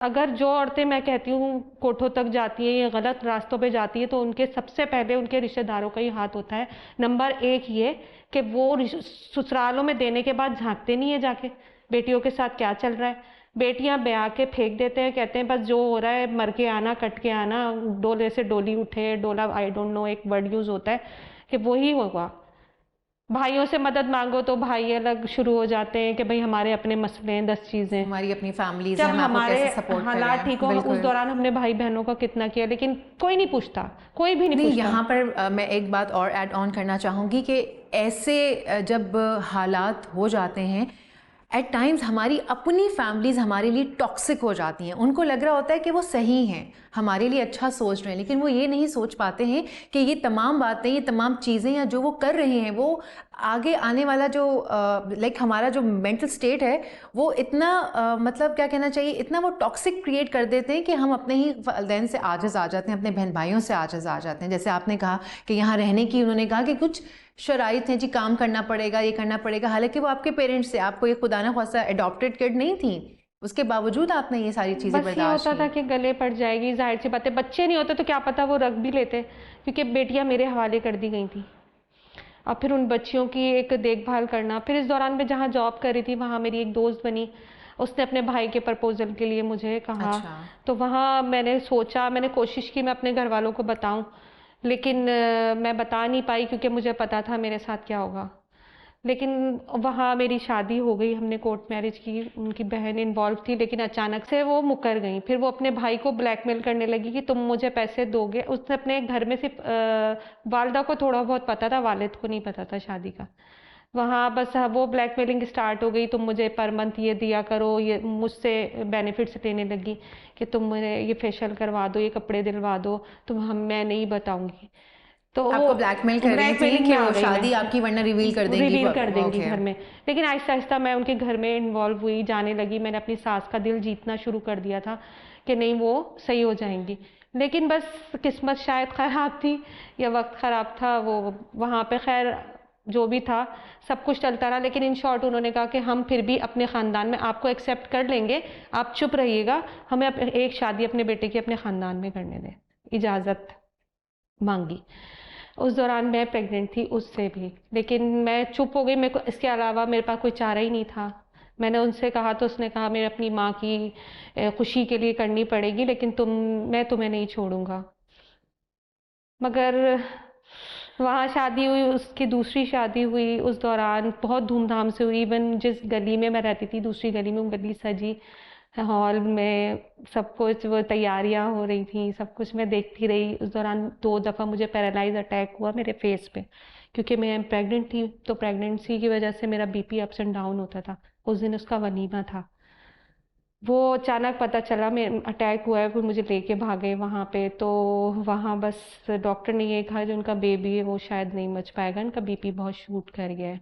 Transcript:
अगर जो औरतें मैं कहती हूँ कोठों तक जाती हैं या गलत रास्तों पे जाती है तो उनके सबसे पहले उनके रिश्तेदारों का ही हाथ होता है। नंबर एक ये कि वो ससुरालों में देने के बाद झांकते नहीं है जाके बेटियों के साथ क्या चल रहा है। बेटियां ब्याह के फेंक देते हैं, कहते हैं बस जो हो रहा है मर के आना कट के आना, डोले से डोली उठे, डोला आई डोंट नो एक वर्ड यूज होता है कि वही होगा। भाइयों से मदद मांगो तो भाई अलग शुरू हो जाते हैं कि भाई हमारे अपने मसले हैं, 10 चीज़ें। हमारी अपनी फैमिलीज है, जब हम आपको हमारे कैसे सपोर्ट हालात करें। ठीक हो उस बिल्कुल। दौरान हमने भाई बहनों का कितना किया, लेकिन कोई नहीं पूछता, कोई भी नहीं नहीं, पूछता। यहाँ पर मैं एक बात और ऐड ऑन करना चाहूँगी कि ऐसे जब हालात हो जाते हैं, एट टाइम्स हमारी अपनी फैमिलीज़ हमारे लिए टॉक्सिक हो जाती हैं। उनको लग रहा होता है कि वो सही हैं, हमारे लिए अच्छा सोच रहे हैं, लेकिन वो ये नहीं सोच पाते हैं कि ये तमाम बातें, ये तमाम चीज़ें या जो वो कर रहे हैं, वो आगे आने वाला जो लाइक हमारा जो मेंटल स्टेट है वो इतना मतलब क्या कहना चाहिए, इतना वो टॉक्सिक क्रिएट कर देते हैं कि हम अपने ही वालिदैन से आजिज़ आ जाते हैं, अपने बहन भाइयों से आजिज़ आ जाते हैं। जैसे आपने कहा कि यहाँ रहने की उन्होंने कहा कि कुछ शराइत हैं जी, काम करना पड़ेगा, ये करना पड़ेगा, हालांकि वो आपके पेरेंट्स से, आपको ये खुदा ना खासा एडॉप्टेड किड नहीं थी, उसके बावजूद आपने ये सारी चीज़ें बस ये बर्दाश्त होता था की। कि गले पड़ जाएगी, जाहिर सी बात है, बच्चे नहीं होते तो क्या पता वो रख भी लेते, क्योंकि बेटियां मेरे हवाले कर दी गई थी। और फिर उन बच्चियों की एक देखभाल करना। फिर इस दौरान मैं जहाँ जॉब कर रही थी वहाँ मेरी एक दोस्त बनी, उसने अपने भाई के प्रपोजल के लिए मुझे कहा। अच्छा। तो वहाँ मैंने सोचा, मैंने कोशिश की मैं अपने घर वालों को बताऊं, लेकिन मैं बता नहीं पाई क्योंकि मुझे पता था मेरे साथ क्या होगा। लेकिन वहाँ मेरी शादी हो गई, हमने कोर्ट मैरिज की, उनकी बहन इन्वॉल्व थी, लेकिन अचानक से वो मुकर गई। फिर वो अपने भाई को ब्लैकमेल करने लगी कि तुम मुझे पैसे दोगे। उसने अपने घर में सिर्फ वालदा को थोड़ा बहुत पता था, वालिद को नहीं पता था शादी का। वहाँ बस वो ब्लैकमेलिंग स्टार्ट हो गई, तुम मुझे पर मंथ ये दिया करो, ये मुझसे बेनिफिट्स लेने लगी कि तुम मुझे ये फेशियल करवा दो, ये कपड़े दिलवा दो, तुम हम मैं नहीं बताऊंगी। तो आपको ब्लैकमेल कर रही थी ब्लैकमेलिंग कि में आ वो गई मैं, शादी आपकी वरना रिवील कर देंगी। रिवील कर देंगी ओके। घर में। लेकिन आहिस्ता आहिस्ता मैं उनके घर में इन्वॉल्व हुई, जाने लगी। मैंने अपनी सास का दिल जीतना शुरू कर दिया था कि नहीं वो सही हो जाएंगी। लेकिन बस किस्मत शायद ख़राब थी या वक्त ख़राब था। वो वहाँ पे खैर जो भी था सब कुछ चलता रहा, लेकिन इन शॉर्ट उन्होंने कहा कि हम फिर भी अपने ख़ानदान में आपको एक्सेप्ट कर लेंगे, आप चुप रहिएगा, हमें एक शादी अपने बेटे की अपने ख़ानदान में करने दें, इजाज़त मांगी। उस दौरान मैं प्रेग्नेंट थी उससे भी, लेकिन मैं चुप हो गई, मेरे को इसके अलावा मेरे पास कोई चारा ही नहीं था। मैंने उनसे कहा तो उसने कहा मेरे अपनी माँ की खुशी के लिए करनी पड़ेगी, लेकिन मैं तुम्हें नहीं छोड़ूंगा। मगर वहाँ शादी हुई, उसकी दूसरी शादी हुई, उस दौरान बहुत धूमधाम से हुई। इवन जिस गली में मैं रहती थी दूसरी गली में वो गली सजी, हॉल में सब कुछ, वो तैयारियां हो रही थी, सब कुछ मैं देखती रही। उस दौरान 2 दफ़ा मुझे पैरालाइज अटैक हुआ मेरे फेस पे, क्योंकि मैं प्रेग्नेंट थी, तो प्रेगनेंसी की वजह से मेरा बीपी अप्स एंड डाउन होता था। उस दिन उसका वलीमा था, वो अचानक पता चला मैं अटैक हुआ है, फिर मुझे लेके भागे वहाँ पे। तो वहाँ बस डॉक्टर ने ये कहा जो उनका बेबी है वो शायद नहीं बच पाएगा, इनका बीपी बहुत शूट कर गया है।